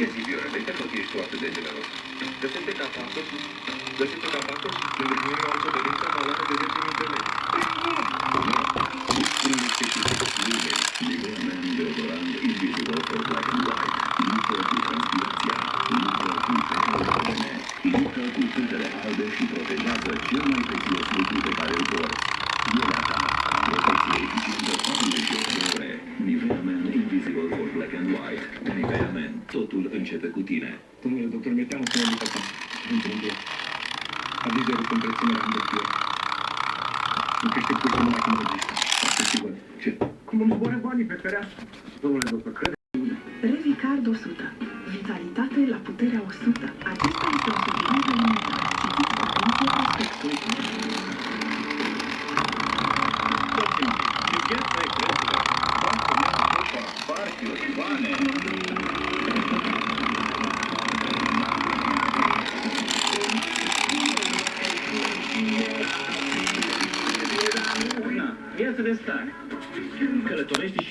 Ia-zi, Viorel, de ce tot ești tu atât de generos? Găsește capacul, lângă mine o dorință valoare de 10 minute lei. Primește și lume. Nivea Man deodorant Invisible for Black and White. Luptă cu transpirația, luptă cu fetele, luptă cu fetele albe și protejează cel mai prețios lucru pe care îl porți. Pielea ta. Protecție eficientă 48 de ore. Nivea Man Invisible for Black and White. Nivea Man. Totul începe cu tine. Domnule doctor, mi-e teamă să mă duc acasă. Într-un Avizorul cu întreținerea în doctor. Nu crește cursul numai când există. Asta sigur. Ce? Cum îmi zboară banii pe fereastră? Domnule doctor, crede Revicard 100. Vitalitate la puterea 100. Acesta este un supliment alimentar. Citiți cu atenție prospectul. Gheața e crezută. Bancă mea așa, parchiuri, bane. Ia să ne stai. Călătorești și